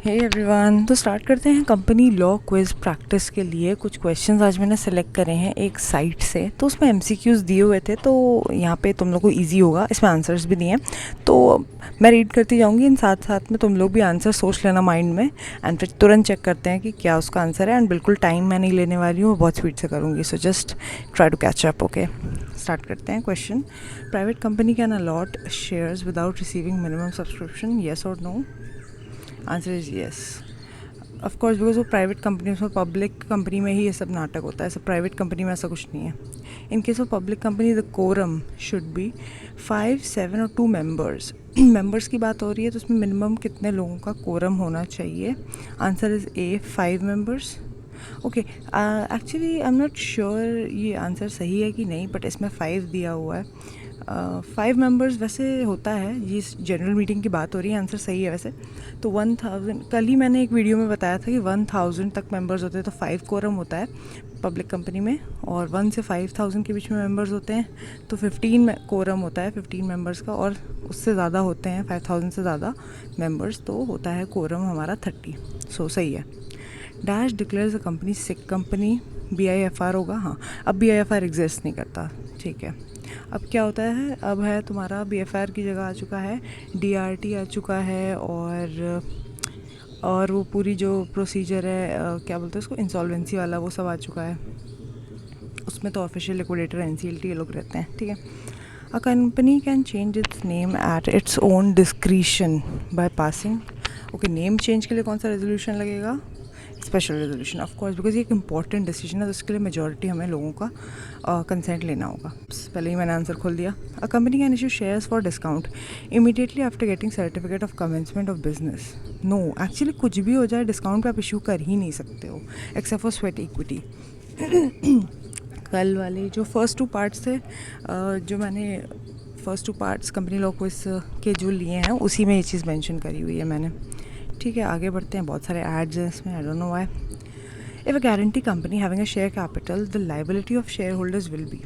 Hey everyone, तो start करते हैं कंपनी लॉ क्विज प्रैक्टिस के लिए। कुछ क्वेश्चंस आज मैंने सेलेक्ट करे हैं एक साइट से, तो उसमें एमसीक्यूज़ दिए हुए थे, तो यहाँ पे तुम लोग को इजी होगा। इसमें आंसर्स भी दिए हैं, तो मैं रीड करती जाऊँगी, इन साथ साथ में तुम लोग भी आंसर सोच लेना माइंड में, एंड फिर तुरंत चेक करते हैं कि क्या उसका आंसर है। एंड बिल्कुल टाइम मैं नहीं लेने वाली हूँ, बहुत स्पीड से करूँगी, so just try to catch up. Okay, start करते हैं। Question: private company can allot shares without receiving minimum subscription, yes और no? Answer is yes, of course, because वो प्राइवेट कंपनी, उसमें पब्लिक कंपनी में ही ये सब नाटक होता है, सब प्राइवेट कंपनी में ऐसा कुछ नहीं है। In case of public company the quorum should be 5, 7 और 2 मेंबर्स। मेंबर्स की बात हो रही है, तो उसमें मिनिमम कितने लोगों का कोरम होना चाहिए? Answer is a, 5 members. Okay, actually I am not sure ये आंसर सही है कि नहीं, बट इसमें 5 दिया हुआ है। 5 मेंबर्स वैसे होता है, ये जनरल मीटिंग की बात हो रही है, आंसर सही है वैसे। तो 1000, कल ही मैंने एक वीडियो में बताया था कि 1000 तक मेंबर्स होते हैं तो 5 कोरम होता है पब्लिक कंपनी में, और 1 से 5000 के बीच में मेंबर्स होते हैं तो 15 कोरम होता है 15 मेंबर्स का, और उससे ज़्यादा होते हैं 5000 से ज़्यादा मेंबर्स तो होता है कोरम हमारा 30। सो सही है। Dash declares a company sick company, BIFR होगा। हाँ, अब BIFR एग्जिस्ट नहीं करता, ठीक है। अब क्या होता है, अब है तुम्हारा BFR की जगह आ चुका है DRT आ चुका है, और वो पूरी जो प्रोसीजर है, क्या बोलते हैं उसको, इंसॉल्वेंसी वाला, वो सब आ चुका है। उसमें तो ऑफिशियल लिक्विडेटर NCLT ये लोग रहते हैं, ठीक है। अ company can change it's name at its own discretion by passing. Okay, name change के लिए कौन सा रेजोल्यूशन लगेगा? Special resolution, of course, because ये एक इंपॉर्टेंट डिसीजन है, तो उसके लिए मेजॉरिटी हमें लोगों का कंसेंट लेना होगा। पहले ही मैंने आंसर खोल दिया। A company can issue shares for discount immediately after getting certificate of commencement of business. No, actually कुछ भी हो जाए डिस्काउंट पे आप इशू कर ही नहीं सकते हो, एक्सेप्ट फॉर स्वेट इक्विटी। कल वाले जो फर्स्ट 2 पार्ट्स थे, जो मैंने first 2 parts company law quiz के जो लिए हैं, उसी में ये चीज़ मेंशन करी हुई है मैंने, ठीक है। आगे बढ़ते हैं, बहुत सारे एड्स हैं इसमें, I don't know why. If a guarantee company having a share capital, the liability of share holders will be.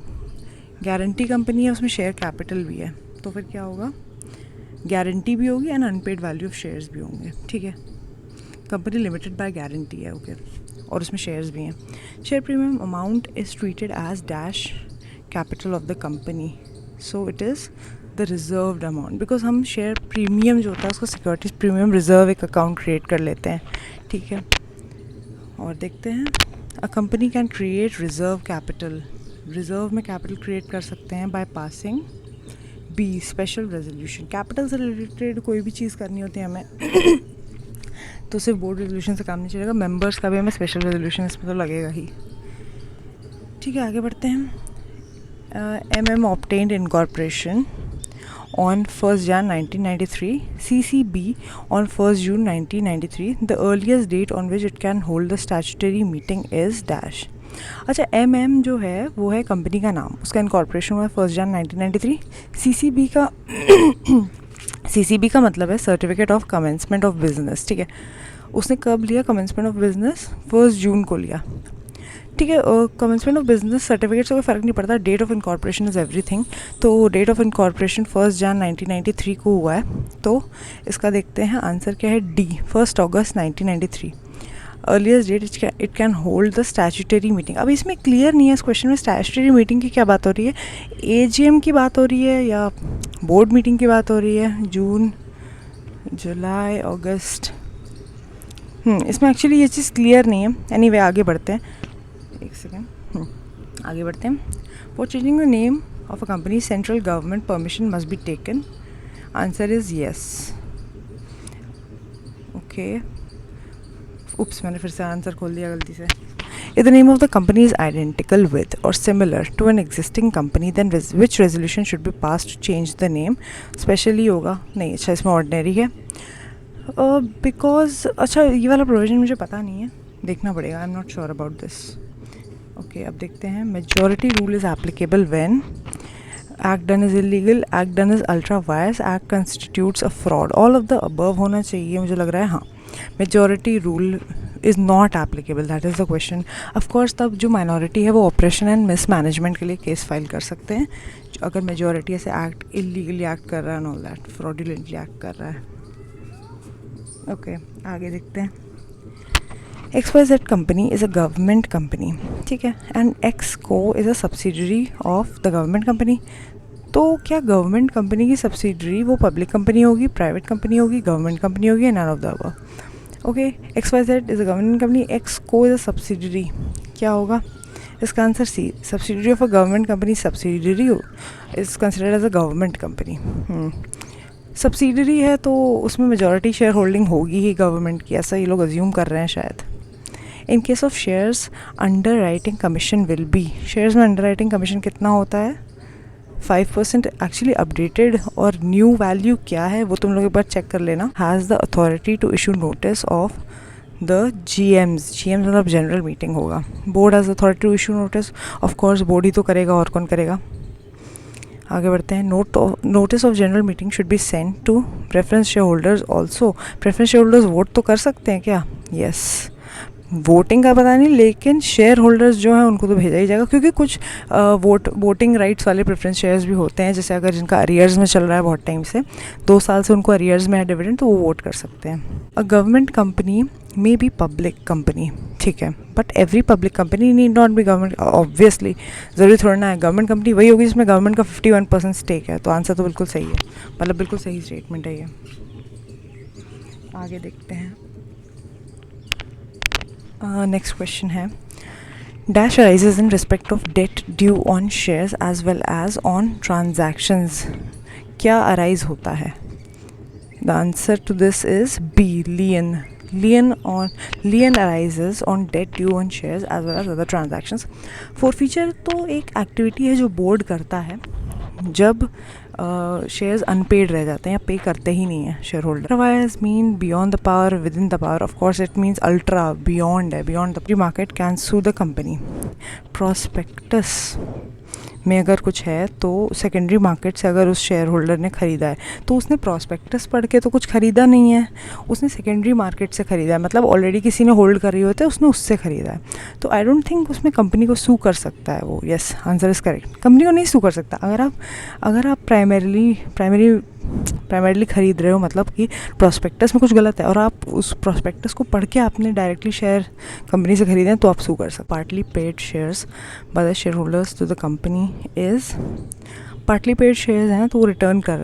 Guarantee company है, उसमें शेयर कैपिटल भी है, तो फिर क्या होगा? गारंटी भी होगी and unpaid value of shares भी होंगे, ठीक है। कंपनी लिमिटेड बाय गारंटी है, ओके, और उसमें शेयर्स भी हैं। Share premium amount is treated as dash capital of the company, so it is the reserved amount, because हम शेयर प्रीमियम जो होता है उसको सिक्योरिटीज प्रीमियम रिजर्व एक अकाउंट क्रिएट कर लेते हैं, ठीक है। और देखते हैं, a company can create reserve capital, reserve में कैपिटल क्रिएट कर सकते हैं by passing B, special resolution. Capital से रिलेटेड कोई भी चीज़ करनी होती है हमें तो सिर्फ बोर्ड रेजोल्यूशन से काम नहीं चलेगा, मेंबर्स का भी हमें स्पेशल रेजोल्यूशन इसमें तो लगेगा ही, ठीक है। आगे बढ़ते हैं। MM obtained incorporation on 1st Jan 1993, CCB on 1st June 1993. The earliest date on which it can hold the statutory meeting is dash. अच्छा, MM जो है वो है कंपनी का नाम, उसका इनकॉर्पोरेशन हुआ 1st Jan 1993। CCB का CCB का मतलब है certificate of commencement of business, ठीक है। उसने कब लिया कमेंसमेंट ऑफ बिजनेस? 1st जून को लिया, ठीक है। कमेंसमेंट ऑफ बिजनेस सर्टिफिकेट से कोई फ़र्क नहीं पड़ता, date of incorporation is everything. तो date of incorporation 1st Jan 1993 को हुआ है, तो इसका देखते हैं आंसर क्या है, D, 1 अगस्त 1993। Earliest date it can hold the statutory meeting. अब इसमें क्लियर नहीं है इस क्वेश्चन में स्टैट्यूटरी मीटिंग की क्या बात हो रही है, AGM की बात हो रही है या बोर्ड मीटिंग की बात हो रही है? जून, जुलाई, अगस्त, इसमें एक्चुअली ये चीज़ क्लियर नहीं है। एनीवे, आगे बढ़ते हैं, एक सेकेंड, आगे बढ़ते हैं। For changing the name of a company central government permission must be taken, answer is yes, okay. Oops, मैंने फिर से आंसर खोल दिया गलती से। If the name of the company is identical with or similar to an existing company, then which resolution should be passed to change the name? Specially होगा नहीं, अच्छा इसमें ordinary है, बिकॉज अच्छा ये वाला प्रोविजन मुझे पता नहीं है, देखना पड़ेगा, I am not sure about this. Okay, अब देखते हैं। Majority rule is applicable when act done is illegal, act done is ultra vires, act constitutes a fraud. All of the above होना चाहिए मुझे लग रहा है, हाँ। Majority rule is not applicable, that is the question. Of course तब जो minority है वो ऑपरेशन एंड मिसमैनेजमेंट के लिए केस फाइल कर सकते हैं, अगर मेजॉरिटी ऐसे एक्ट इलीगली एक्ट कर रहा है and all that, fraudulently act कर रहा है। ओके आगे देखते हैं। XYZ company is a government company, ठीक है, and Xco is a subsidiary of the government company. तो क्या गवर्नमेंट कंपनी की सब्सिडरी वो पब्लिक कंपनी होगी, प्राइवेट कंपनी होगी, गवर्नमेंट कंपनी होगी, none of the above? Okay, XYZ is a government company, Xco is a subsidiary, क्या होगा इसका answer? C, subsidiary of a government company. Subsidiary is considered as a government company. Subsidiary है तो उसमें majority share holding होगी ही government की, ऐसा ये लोग अज्यूम कर रहे हैं शायद। इन case of shares under writing commission will be, shares में अंडर राइटिंग कमीशन कितना होता है? 5%। एक्चुअली अपडेटेड और न्यू वैल्यू क्या है वो तुम लोग एक बार चेक कर लेना। Has the authority to issue notice of the GMs, मतलब जनरल मीटिंग होगा। Board has authority to issue notice, of course board ही तो करेगा, और कौन करेगा। आगे बढ़ते हैं। Notice of general meeting should be send to preference shareholders also. Preference shareholders vote तो कर सकते हैं क्या? यस, वोटिंग का पता नहीं, लेकिन शेयर होल्डर्स जो हैं उनको तो भेजा ही जाएगा, क्योंकि कुछ वोटिंग राइट्स वाले प्रेफरेंस शेयर्स भी होते हैं। जैसे अगर जिनका अरियर्स में चल रहा है बहुत टाइम से, 2 साल से उनको अरियर्स में है डिविडेंड, तो वो वोट कर सकते हैं। अ government company may be public company, ठीक है, but every public company need not be government. Obviously ज़रूरी थोड़ा ना है, गवर्नमेंट कंपनी वही होगी जिसमें गवर्नमेंट का 51% स्टेक है। तो आंसर तो बिल्कुल सही है, मतलब बिल्कुल सही स्टेटमेंट है ये। आगे देखते हैं। नेक्स्ट क्वेश्चन है, dash arises in respect of debt due on shares as well as on transactions. क्या अराइज होता है? The answer to this is B, lien. Lien arises on debt due on shares as well as other transactions. Forfeiture तो एक activity है जो board करता है जब शेयर्स अनपेड रह जाते हैं या पे करते ही नहीं है shareholder. Otherwise mean beyond the power, within the power, of course it means ultra, beyond है, beyond the market can sue the company. Prospectus में अगर कुछ है तो सेकेंडरी मार्केट से अगर उस शेयर होल्डर ने ख़रीदा है तो उसने प्रोस्पेक्टस पढ़ के तो कुछ ख़रीदा नहीं है, उसने सेकेंडरी मार्केट से ख़रीदा है, मतलब ऑलरेडी किसी ने होल्ड कर रही होते है, उसने उससे ख़रीदा है। तो आई डोंट थिंक उसमें कंपनी को सू कर सकता है वो। Yes, answer is correct, company को नहीं सू कर सकता। अगर आप प्राइमरीली ख़रीद रहे हो, मतलब कि प्रोस्पेक्टस में कुछ गलत है और आप उस प्रोस्पेक्टस को पढ़ के आपने डायरेक्टली शेयर कंपनी से ख़रीदे हैं तो आप सू कर सकते। Partly paid shares by the share holders to the company is, partly paid shares हैं तो वो रिटर्न कर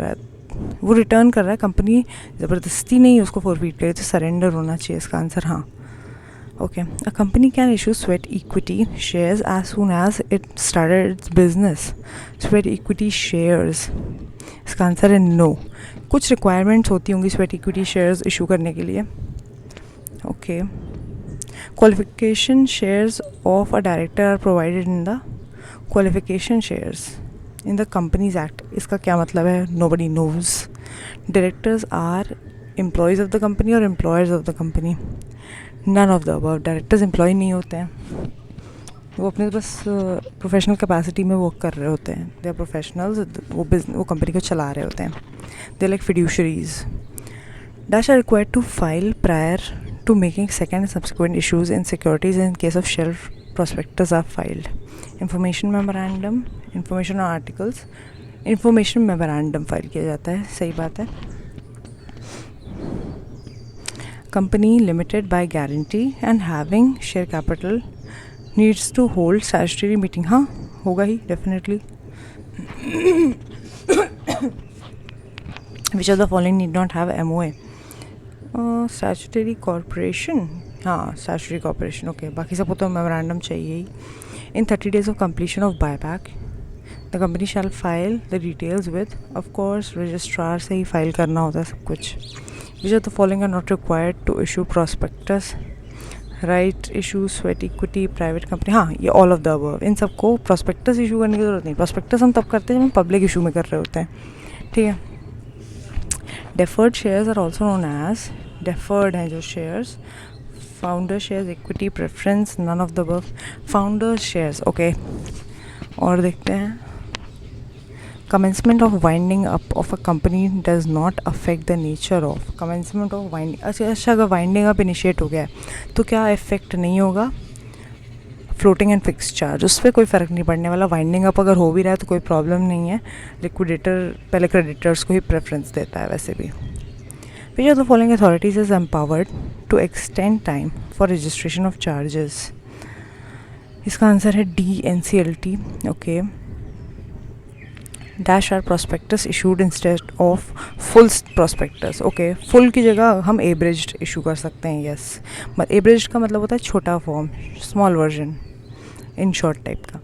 रहा है, कंपनी ज़बरदस्ती नहीं उसको फॉरफीट करे, तो सरेंडर होना चाहिए इसका आंसर। हाँ, okay. A company can issue sweat equity shares as soon as it started its business. Sweat equity shares, इसका आंसर है नो। कुछ रिक्वायरमेंट्स होती होंगी स्वेट इक्विटी शेयर्स इशू करने के लिए। Okay, qualification shares of a director are provided in the qualification shares in the companies act. इसका क्या मतलब है? Nobody knows. Directors are employees of the company और employers of the company? None of the above. Directors employ नहीं होते हैं, वो अपने बस प्रोफेशनल कैपेसिटी में वर्क कर रहे होते हैं। दे आर प्रोफेशनल्स, वो कंपनी को चला रहे होते हैं। They like fiduciaries. Dash are required to file prior to making second and subsequent issues in securities in case of shelf prospectus are filed. Information memorandum, information articles, information memorandum file किया जाता है, सही बात है। Company limited by guarantee and having share capital needs to hold statutory meeting। हाँ, होगा ही definitely। Which of the following need not have MOA? Statutory corporation, हाँ statutory corporation, okay. बाकी सबको तो मेमोरेंडम चाहिए ही। इन 30 days of completion of buyback the company shall file the details with, of course registrar से ही file करना होता है सब कुछ। which of the following are not required to issue prospectus? Right issue sweat equity private company, हाँ ये all of the above. इन सबको prospectus issue करने की जरूरत नहीं। प्रोस्पेक्टस हम तब करते हैं जब हम पब्लिक इशू में कर रहे होते हैं, ठीक है। Deferred shares are also known as, deferred हैं जो shares, founder shares, equity, preference, none of the above. Founder shares, okay. और देखते हैं, commencement of winding up of a company does not affect the nature of, commencement of winding, अच्छा अगर winding up initiate हो गया है तो क्या इफेक्ट नहीं होगा? फ्लोटिंग एंड फिक्स चार्ज, उस पर कोई फ़र्क नहीं पड़ने वाला। वाइंडिंग अप अगर हो भी रहा है तो कोई प्रॉब्लम नहीं है। लिक्विडेटर पहले क्रेडिटर्स को ही प्रेफरेंस देता है वैसे भी। Which of the following authorities is empowered to extend time for registration of charges? इसका आंसर है D, NCLT. Okay. Dash are prospectus issued instead of full prospectus. Okay, full की जगह हम abridged इशू कर सकते हैं. यस, बट abridged का मतलब होता है छोटा form, small version, in short type का.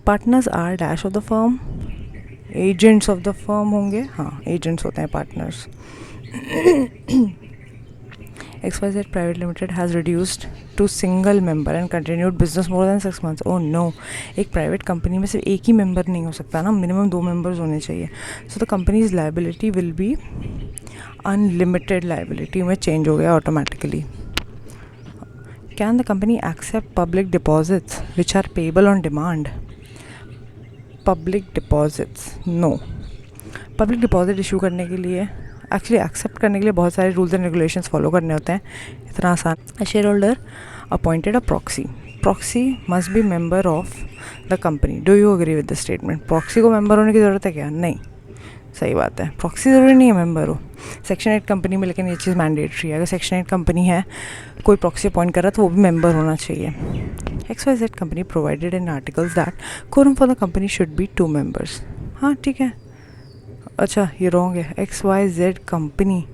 Partners are dash of the firm, agents of the firm होंगे. हाँ, एजेंट्स होते हैं partners. XYZ Private Limited has reduced to single member and continued business more than 6 months. Oh no, एक private company में सिर्फ एक ही member नहीं हो सकता ना, मिनिमम 2 मेंबर्स होने चाहिए. So the company's liability will be unlimited liability में चेंज हो गया automatically. Can the company accept public deposits which are payable on demand? Public deposits, no. Public deposit issue करने के लिए, एक्चुअली एक्सेप्ट करने के लिए बहुत सारे रूल्स एंड रेगुलेशंस फॉलो करने होते हैं. इतना आसान. A share holder appointed a proxy. Proxy must be member of the company. Do you agree with the statement? Proxy को मेंबर होने की ज़रूरत है क्या? नहीं. सही बात है, प्रॉक्सी ज़रूरी नहीं है मेंबर हो. सेक्शन 8 कंपनी में लेकिन ये चीज़ मैंडेटरी है. अगर सेक्शन 8 कंपनी है, कोई प्रॉक्सी अपॉइंट कर रहा है तो वो भी मेंबर होना चाहिए. XYZ company provided in articles that quorum for the company should be 2 members. हाँ ठीक है. अच्छा, ये रॉन्ग है. XYZ company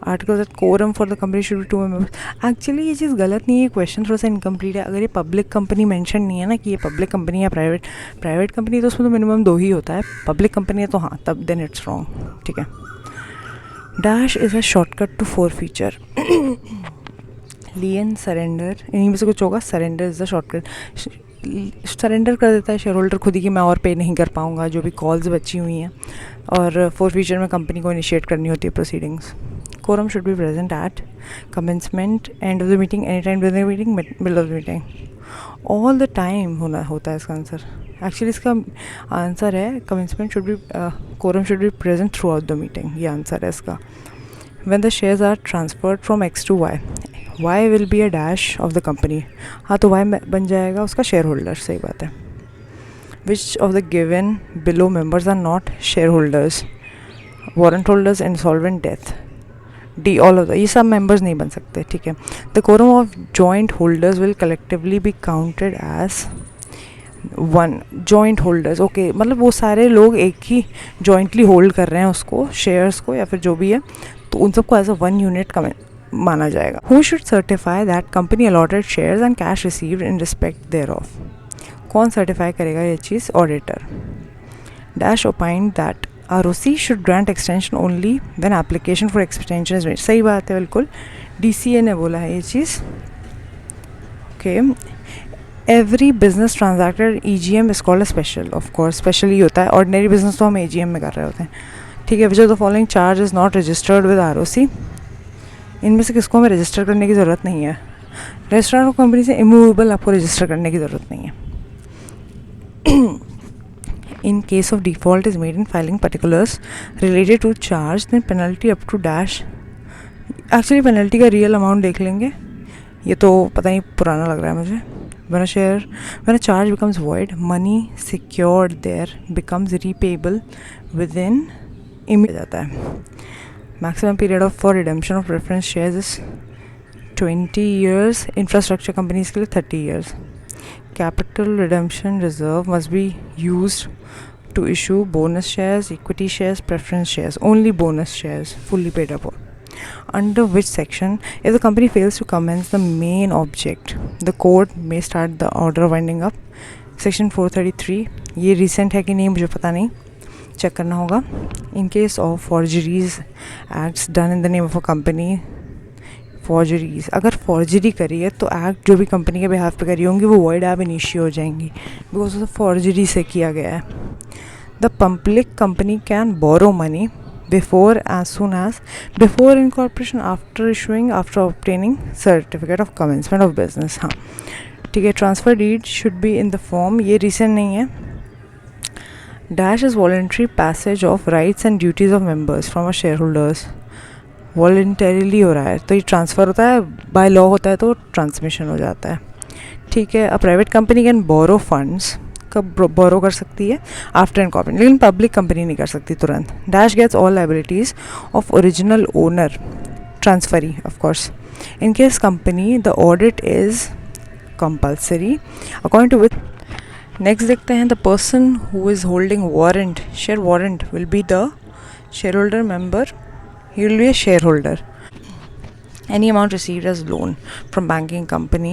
article that quorum for the company should be 2 members. Actually ये चीज़ गलत नहीं है, क्वेश्चन थोड़ा सा इनकम्प्लीट है. अगर ये पब्लिक कंपनी मेंशन नहीं है ना कि ये पब्लिक कंपनी या प्राइवेट कंपनी, तो उसमें तो मिनिमम 2 ही होता है. पब्लिक कंपनी है तो हाँ, तब देन इट्स रॉन्ग. ठीक है. Dash is a shortcut to 4 feature. Lien, surrender, इन्हीं में से कुछ होगा. Surrender is the shortcut. Surrender कर देता है शेयर होल्डर खुद ही कि मैं और पे नहीं कर पाऊँगा, जो भी कॉल्स बची हुई हैं. और 4 फीचर में कंपनी को इनिशिएट करनी होती है proceedings. Quorum should be present at commencement, end of the meeting, any time during the meeting, middle of the meeting. All the time होता है इसका आंसर. एक्चुअली इसका आंसर है commencement should be, quorum should be present throughout the meeting. ये answer है इसका. When the shares are transferred from X to Y, Y will be a dash of the company. हाँ, तो Y बन जाएगा उसका share holder. सही बात है. Which of the given below members are not shareholders? Warrant holders, insolvent, death. D, all of the. ये सब members नहीं बन सकते. ठीक है. The quorum of joint holders will collectively be counted as 1. Joint holders, okay, मतलब वो सारे लोग एक ही jointly hold कर रहे हैं उसको, shares को, या फिर जो भी है, तो उन सबको as a 1 unit माना जाएगा. Who should certify that company allotted shares and cash received in respect thereof? कौन सर्टिफाई करेगा ये चीज़? Auditor. Dash opined that ROC should grant extension only when application for extension is made. सही बात है, बिल्कुल. DCA ने बोला है ये चीज़. Okay. Every business transacted EGM is called a special. Of course special ही होता है. ऑर्डिनरी बिजनेस तो हम AGM में कर रहे होते हैं. ठीक है. विच of the following charge is not registered with ROC? इनमें से किसको हमें रजिस्टर करने की ज़रूरत नहीं है? रजिस्ट्रार ऑफ कंपनी से इमूवेबल आपको रजिस्टर करने की ज़रूरत नहीं है. In case of default is made in filing particulars related to charge, then penalty up to dash. Actually penalty का real amount देख लेंगे. ये तो पता नहीं, पुराना लग रहा है मुझे. when a charge becomes void, money secured there becomes repayable within immediate जाता है. Maximum period for redemption of preference shares is 20 years. Infrastructure companies के लिए 30 years. Capital redemption reserve must be used to issue bonus shares, equity shares, preference shares. Only bonus shares, fully paid up. Under which section, if the company fails to commence the main object, the court may start the order winding up? Section 433. ये recent है कि नहीं मुझे पता नहीं, check करना होगा. In case of forgeries acts done in the name of a company, फॉर्जरीज, अगर फॉर्जरी करी है तो एक्ट जो भी कंपनी के बिहाफ पे करी होंगी वो वॉइड एब इनिशियो हो जाएंगी, बिकॉज ऑफ फॉर्जरी से किया गया है. The public company can borrow money before as soon as before incorporation, after issuing, after obtaining certificate of commencement of business. हाँ ठीक है. Transfer deed should be in the form. ये recent नहीं है. Dash is voluntary passage of rights and duties of members from a share holders. Voluntarily हो रहा है तो ये ट्रांसफ़र होता है. बाय लॉ होता है तो ट्रांसमिशन हो जाता है. ठीक है. A private company can borrow funds का बोरो कर सकती है आफ्टर इनकॉर्पोरेशन, लेकिन पब्लिक कंपनी नहीं कर सकती तुरंत. Dash gets all liabilities of original owner transferee of course. In case company the audit is compulsory according to which. Next देखते हैं the person who is holding warrant, share warrant will be the share holder member. He will be a shareholder. Any amount received as loan from banking company,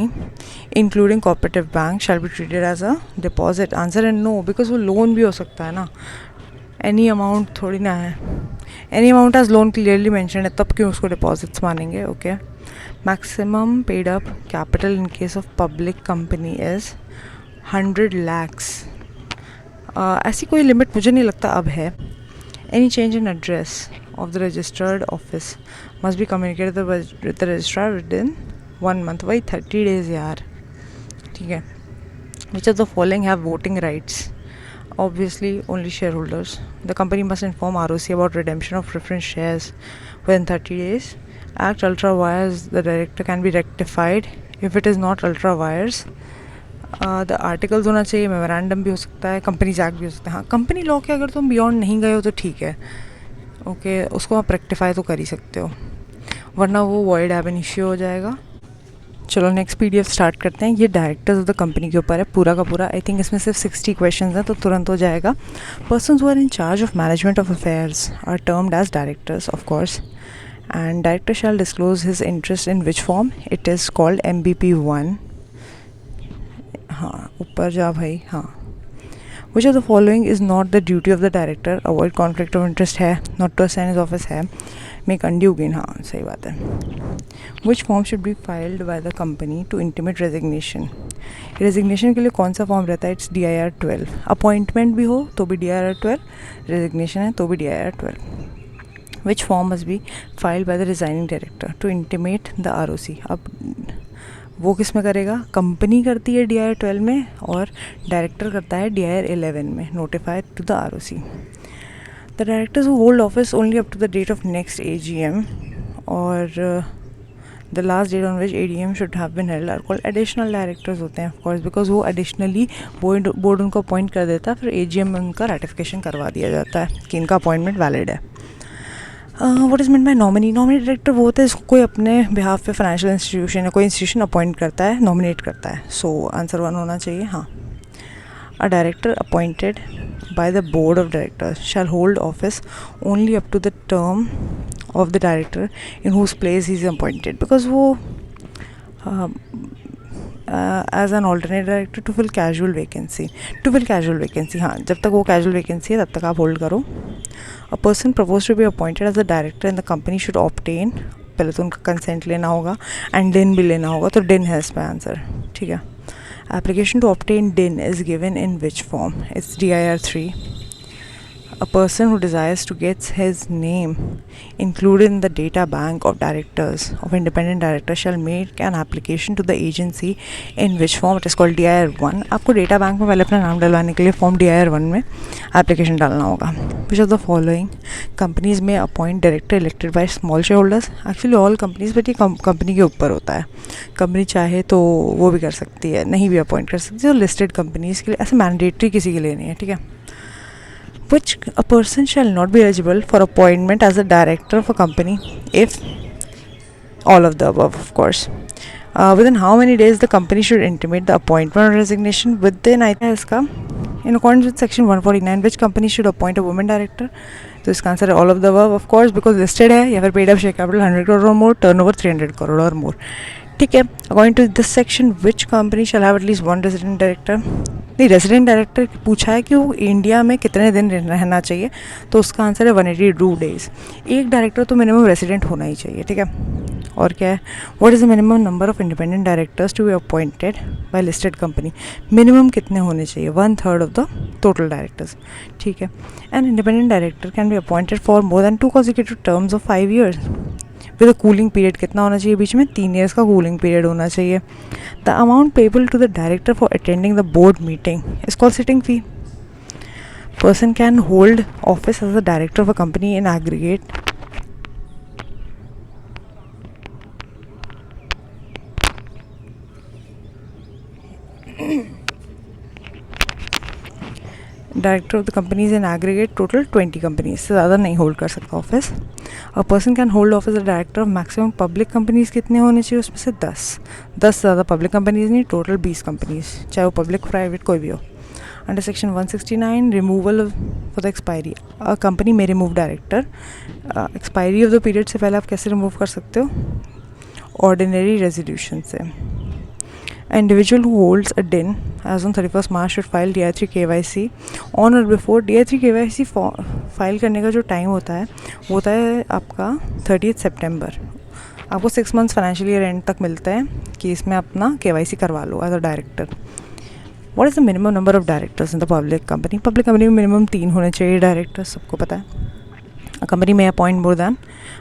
including cooperative bank, shall be treated as a deposit. Answer है no, because वो loan भी हो सकता है ना. Any amount थोड़ी ना है. Any amount as loan clearly mentioned है, तब क्यों उसको deposits मानेंगे? Okay. Maximum paid up capital in case of public company is 100 lakhs. ऐसी कोई लिमिट मुझे नहीं लगता अब है. Any change in address of the registered office must be communicated with the registrar within 1 month. वही 30 days यार. ठीक है. Which of the following have voting rights? Obviously only shareholders. The company must inform ROC about redemption of preference shares within 30 days. Act ultra vires, the director can be rectified if it is not ultra vires. The articles होना चाहिए, memorandum भी हो सकता है, companies act भी हो सकता है. हाँ, कंपनी लॉ के अगर तुम बियॉन्ड नहीं गए हो तो ठीक है. ओके, उसको आप रेक्टिफाई तो कर ही सकते हो, वरना वो वॉइड एब इनिशियो हो जाएगा. चलो नेक्स्ट PDF स्टार्ट करते हैं. ये डायरेक्टर्स ऑफ द कंपनी के ऊपर है पूरा का पूरा. आई थिंक इसमें सिर्फ 60 क्वेश्चन हैं तो तुरंत हो जाएगा. Persons who are in charge of management of affairs are termed as directors of course. And director shall disclose his interest in which form. It is called MBP1. हाँ, ऊपर जा भाई. हाँ, which of the following is not the duty of the director. Avoid conflict of interest है. Not to assign his office है. Make undue gain. हाँ, सही बात है. Which form should B filed by the company to intimate resignation. Resignation के लिए कौन सा फॉर्म रहता है? It's DIR 12. अपॉइंटमेंट भी हो तो भी DIR 12, रेजिग्नेशन है तो भी DIR 12. Which form must be filed by the resigning director to intimate the ROC. अब वो किस में करेगा? कंपनी करती है DIR 12 में और डायरेक्टर करता है DIR 11 में. Notified to the ROC. The directors who hold office only up to the date of next AGM और the last date on which AGM should have been held are called additional directors होते हैं of course, because वो additionally board उनको appoint कर देता है, फिर AGM में उनका रेटिफिकेशन करवा दिया जाता है कि इनका अपॉइंटमेंट वैलिड है. What is mean by nominee. Nominee director वो होता है जिसको कोई अपने बिहाफ पे फाइनेंशियल इंस्टीट्यूशन या कोई इंस्टीट्यूशन अपॉइंट करता है, नॉमिनेट करता है. सो आंसर 1 होना चाहिए. हाँ, a director appointed by the board of directors shall hold office only up to the term of the director in whose place he is appointed, because वो as an alternate director to fill casual vacancy. हाँ, जब तक वो casual vacancy है तब तक आप hold करो. A person proposed to be appointed as a director in the company should obtain, पहले तो उनका कंसेंट लेना होगा एंड डिन भी लेना होगा, तो डिन है इसमें आंसर. ठीक है. एप्लीकेशन टू ऑब्टेन डिन is given in which form. It's DIR 3. A person who desires to get his name included in the data bank of directors of independent directors shall make an application to the agency in which form. It is called DIR 1. आपको data bank में पहले अपना नाम डलवाने के लिए form DIR 1 में application डालना होगा. Which of the following companies may appoint director elected by small shareholders? Actually all companies, but ये कंपनी के ऊपर होता है. कंपनी चाहे तो वो भी कर सकती है, नहीं भी अपॉइंट कर सकती है. तो लिस्टेड कंपनीज के लिए ऐसे मैंडेटरी किसी के लिए नहीं है. ठीक है. Which a person shall not be eligible for appointment as a director of a company if all of the above, of course. Within how many days the company should intimate the appointment or resignation? Within, I think, इसका in accordance with section 149, which company should appoint a woman director? तो इसका answer है all of the above, of course, because listed है या फिर paid up share capital 100 crore or more, turnover 300 crore or more. ठीक है. According to this section which company shall have at least 1 resident director. नहीं, resident director पूछा है कि वो इंडिया में कितने दिन रहना चाहिए, तो उसका आंसर है 182 days. एक डायरेक्टर तो मिनिमम रेजिडेंट होना ही चाहिए. ठीक है. और क्या है? What is the minimum number of independent directors to be appointed by listed company. Minimum कितने होने चाहिए? 1/3 ऑफ द टोटल डायरेक्टर्स. ठीक है. An independent director can be appointed for more than 2 consecutive terms of 5 years. With cooling period कितना होना चाहिए बीच में? 3 years का कूलिंग पीरियड होना चाहिए. The amount payable to the director for attending the board meeting is called sitting fee. Person can hold office as the director of a company in aggregate director of the companies in aggregate total 20 companies से ज़्यादा नहीं hold कर सकता office. A person can hold office the director of maximum public companies कितने होने चाहिए उसमें से 10 से ज़्यादा पब्लिक कंपनीज नहीं, टोटल 20 कंपनीज, चाहे वो पब्लिक प्राइवेट कोई भी हो. Under section 169 removal for the expiry. A company में remove director. Expiry of the period से पहले आप कैसे रिमूव कर सकते हो? ऑर्डिनरी रेजोल्यूशन से. Individual who holds a DIN as on 31st March should file DI3 KYC on or before. DI3 KYC file करने का जो टाइम होता है वो होता है आपका 30 सितंबर. आपको 6 मंथ्स फाइनेंशियल ईयर एंड तक मिलता है कि इसमें अपना KYC करवा लो as a director. What is the minimum number of directors in the public company? Public company में मिनिमम 3 होने चाहिए डायरेक्टर्स, सबको पता है. A company may appoint more than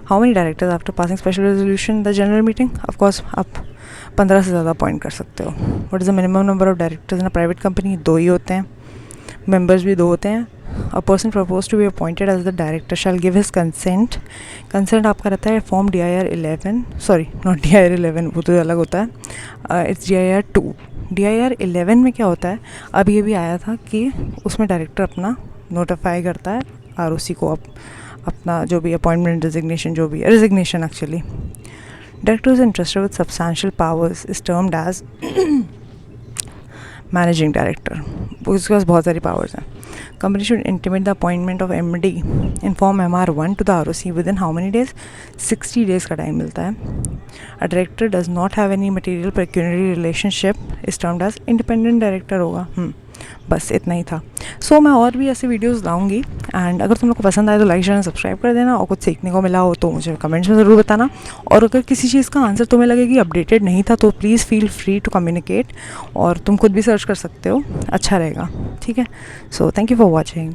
how many directors after passing special resolution in the general meeting? Of course, आप 15 से ज़्यादा appoint कर सकते हो. What is the minimum number of directors in a private company? 2 ही होते हैं. Members भी 2 होते हैं. A person proposed to be appointed as the director shall give his consent. Consent आपका रहता है form DIR 11, sorry not DIR 11, वो तो अलग होता है. It's DIR 2. DIR 11 में क्या होता है, अभी अभी आया था कि उसमें डायरेक्टर अपना नोटिफाई करता है ROC को अपना जो भी अपॉइंटमेंट रेजिग्नेशन, जो भी resignation actually. Director is interested with substantial powers is termed as managing director. उसके पास बहुत सारी पावर्स हैं. Company should intimate the appointment of MD in form MR1 to the ROC within how many days? 60 days का time मिलता है. A director does not have any material pecuniary relationship is termed as independent director होगा. बस इतना ही था. सो मैं और भी ऐसे वीडियोस लाऊंगी. एंड अगर तुम लोग को पसंद आए तो लाइक शेयर सब्सक्राइब कर देना. और कुछ सीखने को मिला हो तो मुझे कमेंट्स में ज़रूर बताना. और अगर किसी चीज़ का आंसर तुम्हें लगे कि अपडेटेड नहीं था तो please feel free to communicate. और तुम खुद भी सर्च कर सकते हो, अच्छा रहेगा. ठीक है. So thank you for watching.